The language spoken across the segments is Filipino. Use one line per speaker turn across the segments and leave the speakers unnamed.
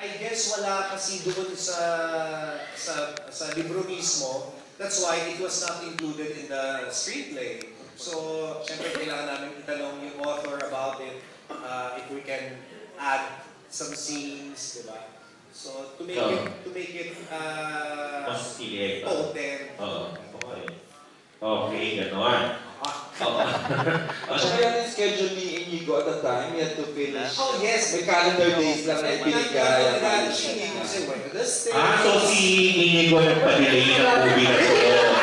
I guess wala kasi doon sa libro mismo. That's why it was not included in the screenplay. So, syempre kailangan namin itanong yung author about it, if we can add some scenes, di ba? So, to make it
mas kilig.
potent.
Okay. Okay, gano'n. Oo.
Tsaka yan yung schedule ni Inigo at the time, he had to finish.
Oh, yes.
May calendar days lang na ibinigay.
So si Inigo nagpa-delay ng movie na ito.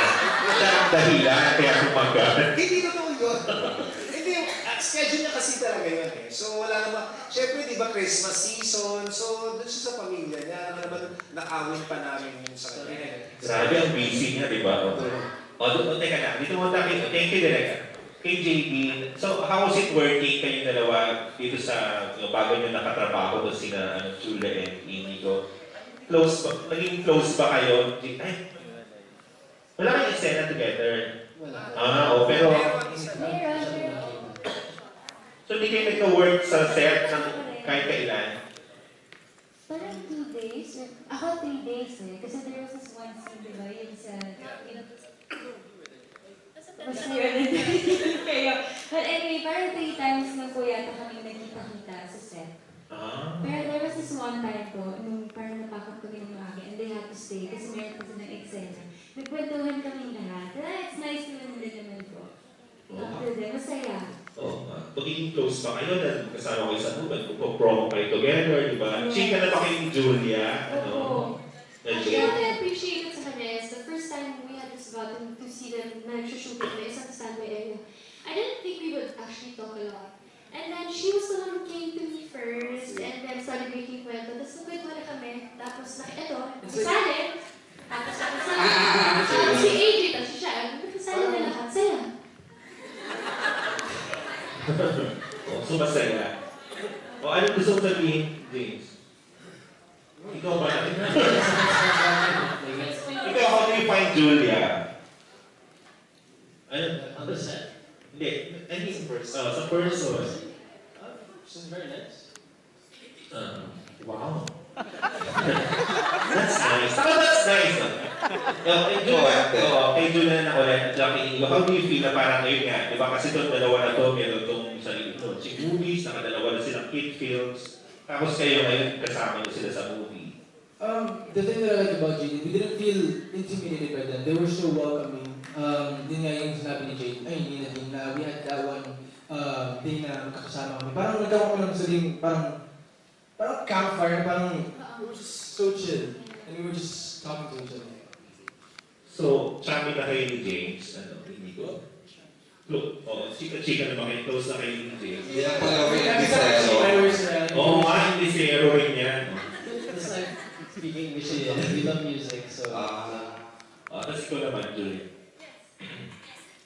Siya ang dahilan, kaya tumagal.
Hindi totoo yun. Hindi, schedule niya kasi talaga yun eh. So wala naman, syempre di ba Christmas season, so doon siya sa pamilya niya, naman nakawin pa namin yun sa kanya.
Grabe ang busy niya, di ba? Teka na, dito mo tayo, thank you Direk. Kay JB, so how was it working kayong dalawa dito sa bago nyo nakatrabaho doon sina Julia and Inigo? Naging close ba kayo? Ay, wala kayong eksena together? Wala. Pero so hindi kayo nagka-work sa set ng kahit kailan?
Parang 2 days. Ako 3 days eh. Kasi there was this one scene, diba? Yun sa, but anyway, parang 3 times nung po yata kami nagkita-kita sa set. Pero there was this one time po, nung parang napakot kami ng mami, and they had to stay kasi meron pa silang eksena. Nagkwentuhan kami lahat. It's nice naman din naman po. After that, masaya.
Pagiging close pa kayo dahil kasama kayo sa movie, promo kayo together, di ba? Chika na pa kayo ni Julia.
Actually, what I appreciated sa kanya is the first time we had this button to see them nag-shoot na isang standby area. I didn't think we would actually talk a lot. And then she was the one who came to me first and then started making kwento. Tapos nagkwento na kami. Tapos nakisali. Tapos si AJ, tapos siya. Nakisali na lahat. Saya.
So masaya. Anong gusto mo sabihin, James? Ikaw ba? Ikaw, how do you find Julia?
On the set?
Hindi.
Sa person.
Sa person.
She's very nice.
Wow. That's nice. That's nice. Kay Julia na ulit, Jackie, how do you feel na parang ngayon nga, di ba kasi itong dalawa na to, meron itong si movies, nakadalawa na silang kid films, tapos kayo ngayon kasama nyo sila sa movie.
The thing that I like about JD, we didn't feel intimidated by them. They were so welcoming. Yun nga yung sinabi ni JD, na we had that one day na kakasama kami. Parang nagkaroon ko ng saling, parang campfire, parang we were just so chill. And we were just talking to each other.
So, chummy na kayo ni James, Inigo? Look, chika na ba kayo? Close na kayo ni James?
Hindi lang pala ako yung disero.
Oo nga, hindi zero rin yan.
It's like speaking English, we love music, so...
Tapos ikaw naman, Julie.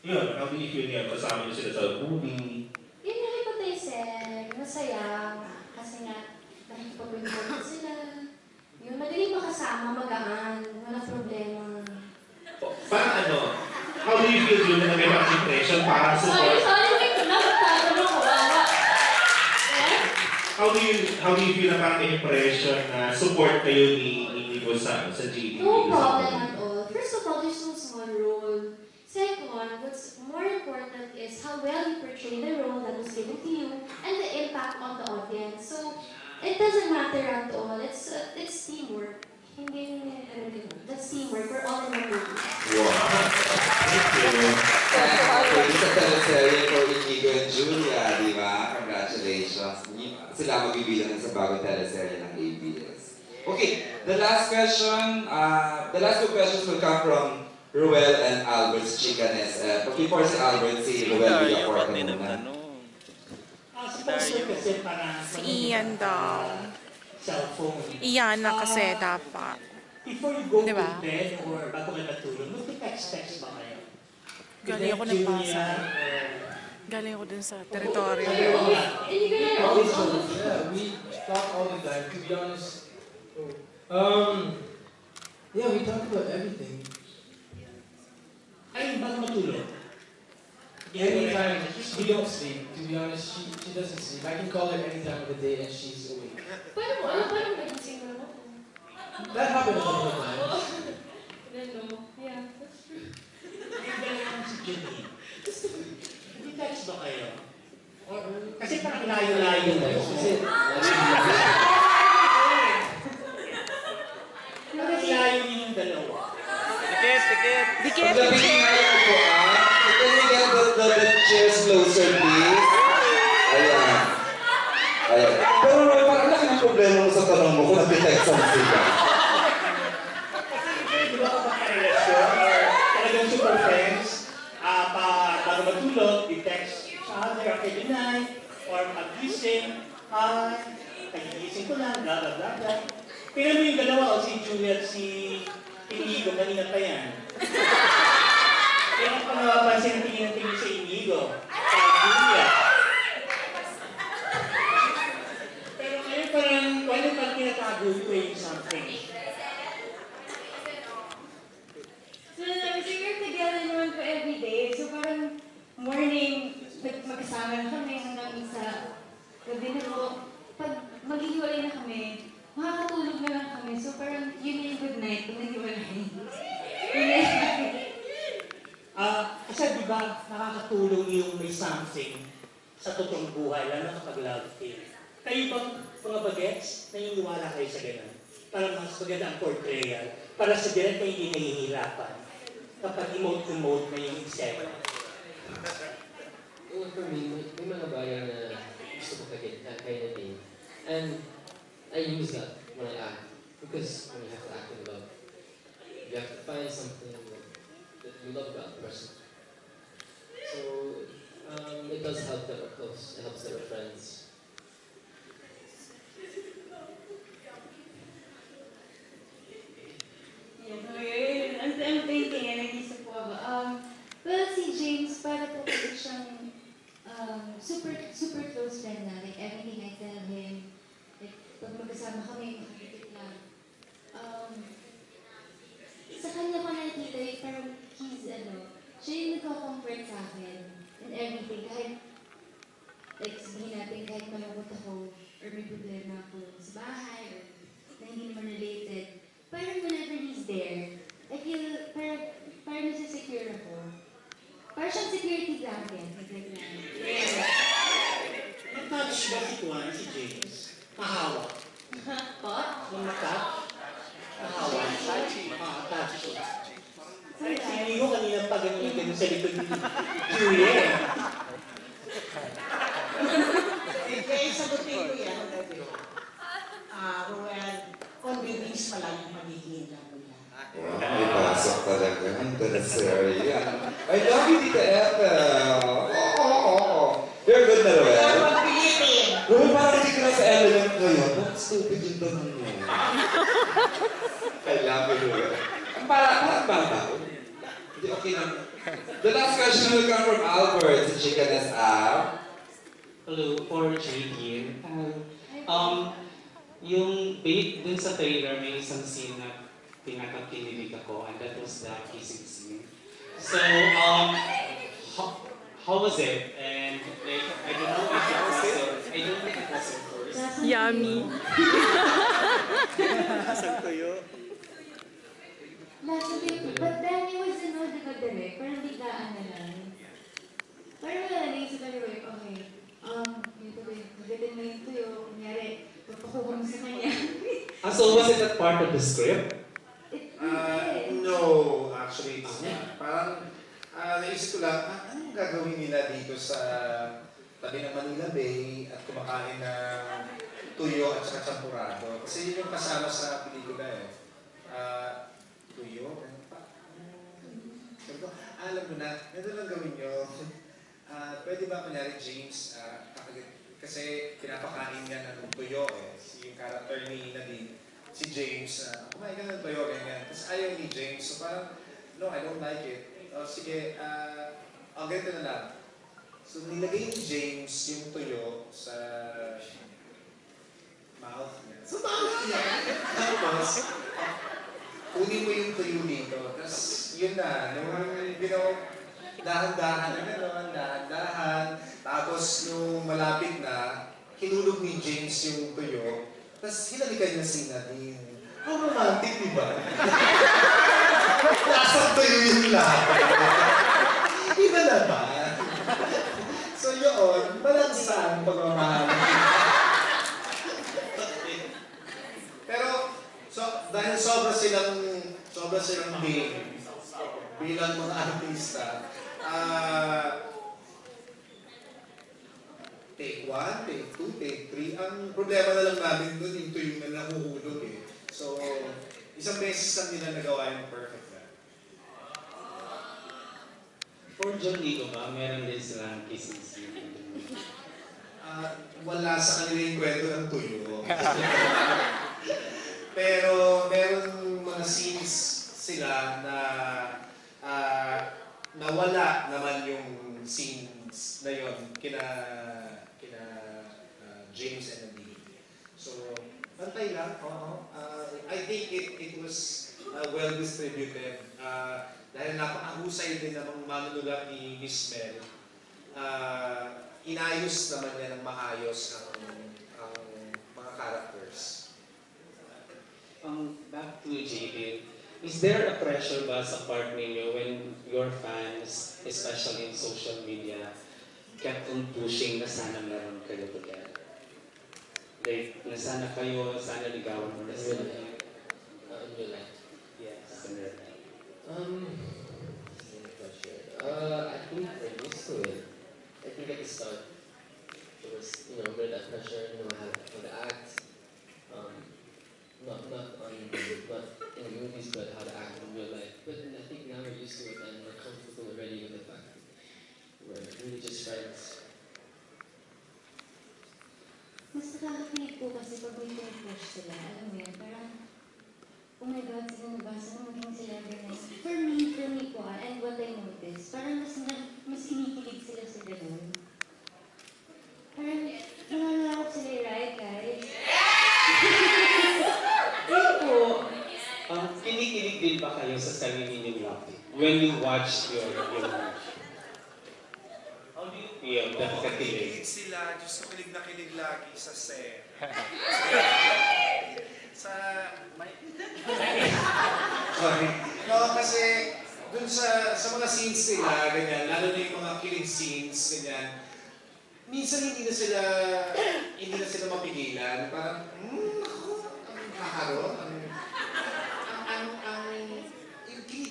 Yun, how do you feel niya? Kasama niyo sila sa movie?
Yun yung hypothesis. Masaya. Kasi nga, nakikipag-report sila. Yung madali makasama, magaan. Walang problema.
Parang how do you feel, Julie, na may mga impression parang support?
Sorry, wait lang. Tatanong ko.
How do you feel na parang may impression na support kayo ni Inigo sa GD?
No problem at all. First of all, there's no small role. Second, what's more important is how well you portray the role that was given to you and the impact on the audience. So, it doesn't matter at all. It's teamwork. Hindi, that's teamwork. We're all in one movie.
Wow. Thank you.
Pwede sa teleserye for Inigo and Julia, di ba? Congratulations. Sila magbibilang sa bagong teleserye ng ABS. Okay, the last question, the last two questions will come from Ruel and Albert's Chicanes. Before si Albert, si Ruel Villacorta muna.
Sa poster kasi parang...
Si Ian daw.
Cellphone.
Iyan na kasi dapat.
Before you go
diba?
to bed or bago ka matulog, magte-text ba kayo?
Galing ako nagpasa. Galing ako dun sa teritoryo.
Yeah, we talk all the time, to be honest. Yeah, we talk about everything.
Ay, bago matulog?
Anytime, we don't sleep. To be honest, she doesn't sleep. I can call her any time of the day and she's awake.
Paano mo? Paano mo nagising mo
That happened a couple of times.
I don't know. Yeah, that's true.
Yung dalawang si Janine. Hindi text ba kayo? Or, kasi parang layo-layo mo.
Kasi,
Parang layo niyo yung dalawa.
Dikit,
Paglabi
dikit.
nga yung upuan. Can we get the chairs closer, please? Ayan. Ayan. Pero parang laki ng problema mo sa tanong mo kung nag-text ang sila.
Di ba kapag karelasyon or talagang super friends, bago matulog, i-text each other after the night, or pag-gising, kagigising ko lang, blah, blah, blah, blah. Pero mo yung dalawa, o si Julia at si Inigo, kanina pa yan. Kaya ako napapansin ang tingin sa Inigo, sa Julia. Pero ngayon parang, wala pang tinatago yung something.
So, we're together naman po every day. So, parang morning, magkasama na kami hanggang sa gabi na po. Pag maghihiwalay na kami, makakatulog na lang kami. So, parang yun yung good night kung naghiwalay.
Kasi di ba, nakakatulong yung may something sa totoong buhay, lalo na kapag love team. Kayo bang mga bagets, naniniwala kayo sa ganun? Para mas maganda ang portrayal, para sa direct na hindi nahihirapan kapag emote-emote na yung eksena.
well, for me, may mga bagay na gusto ko kaginatin. And I use that when I act. Because when you have to act in love, you have to find something that you love about the person. So, it does help that we're close. It helps that we're friends.
Yeah, I'm thinking, and nag-isip po ako. Well, si James, para po kasi siyang super close friend na. Like, everything I tell him, like, pag magkasama kami, makikita lang. Sa kanya ko nakikita, parang siya yung nagko-comfort sa akin and everything. Kahit, like, sabihin natin, kahit malungkot ako, or may problema ako sa bahay, or na hindi naman related, parang whenever he's there, I feel parang nasa-secure ako. Parang siyang security blanket. Like that.
Matouch ba si Juan, si James? Mahawak.
Pot?
Nung matouch? Mahawak. Matouch ko. Ay,
Sometimes.
hindi ko kanina pa ganun sa likod ni Julia.
Kaya sagutin ko yan. Well, convenience pala yung magiging labo niya.
May pasok talaga. Ang teleserye. I love you, Tita Ethel. Oo. You're good na,
Kaya
Roel.
magpilitin.
Roel, parang hindi ko na sa element ngayon. Bakit stupid yung tanong mo? I love you, Roel. Parang bata. Hindi, okay lang. The last question will come from Albert, si Chicken S.A.
Hello, for JD. Yung bait dun sa trailer, may isang scene na pinakakinilig ako, and that was the kissing scene. So, how was it? And like, I don't know if it was I don't think it was at first.
Yummy.
Last week, but then it was direct, parang biglaan na lang. Parang wala na naisip ko, okay, ito ba yung magandang mo yung tuyo, kunyari, papakuha mo sa kanya.
So was it a part of the script?
No, actually, it's not. Parang, naisip ko lang, anong gagawin nila dito sa tabi ng Manila Bay at kumakain ng tuyo at saka champurado? Kasi yun yung kasama sa pelikula eh. Tuyo? Sabi ko, alam mo na, ito lang gawin nyo. Pwede ba kunyari James, kasi pinapakain niya ng tuyo eh. Yung character ni Nadine, si James, kumain ka ng tuyo, ganyan. Tapos ayaw ni James, so parang, no, I don't like it. Sige, ganito na lang. So nilagay ni James yung tuyo sa mouth niya. Sa mouth niya! Tapos, kunin mo yung tuyo dito. Tapos, yun na. Nung dahan-dahan na gano'n, dahan-dahan. Tapos, nung malapit na, hinulog ni James yung tuyo. Tapos, hinalikan niya si Nadine. Ang romantic, di ba? Lasang tayo yung laban. Iba naman. So yun, balansa ang pagmamahal. Pero, dahil sobra silang game bilang mga artista, take 1, take 2, take 3. Ang problema na lang namin doon, yung tuyo na nahuhulog eh. So, isang beses lang nila nagawa yung perfect na.
For John Nico ba, meron din silang kissing scene?
Wala sa kanila yung kwento ng tuyo. Pero meron mga scenes sila na nawala naman yung scenes na yun kina James and Nadine. So, bantay lang. I think it was well distributed. Dahil napakahusay din ng manunulat ni Miss Mel. Inayos naman niya ng maayos ang mga characters.
Back to JB, is there a pressure ba sa part ninyo when your fans, especially in social media, kept on pushing na sana meron kayo together? Like, na sana kayo, sana ligawan mo na sila.
In real life?
Yes, in real life.
Pressure. I think we're used to it. I think at the start, it was, under that pressure, how to act. Not in movies, but how to act in real life. But I think now we're used to it and we're comfortable already with the fact that we're really just friends.
Mas nakakakilig po kasi pag may push sila, alam mo yan, parang, oh my God, sila nabasa na maging celebrity. For me po, and what I noticed, parang mas kinikilig sila sa ganun. Parang, nangangarap sila, right, guys? Yun po.
Kinikilig din ba kayo sa sarili ninyong love when you watch your movie? How do you feel that kakilig?
Kilig sila, Diyos ko kilig na kilig lagi sa set. Sorry. No, kasi dun sa mga scenes nila, ganyan, lalo na yung mga kilig scenes, ganyan, minsan hindi na sila mapigilan. Parang, ang kakaroon,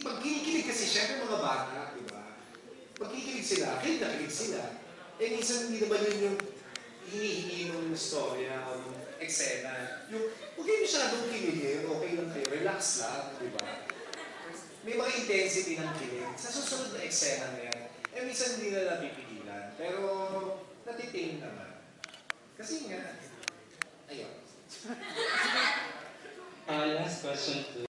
pag kinikilig kasi syempre mga bata, di ba? Pag kinikilig sila, kilig na kilig sila. Eh minsan hindi naman yun yung hinihingi ng storya o ng eksena. Yung, huwag kayo masyadong kiligin, okay lang kayo, relax lang, di ba? May mga intensity ng kilig. Sa susunod na eksena na yan, eh minsan hindi na napipigilan. Pero natitain naman. Kasi nga, ayun.
Last question to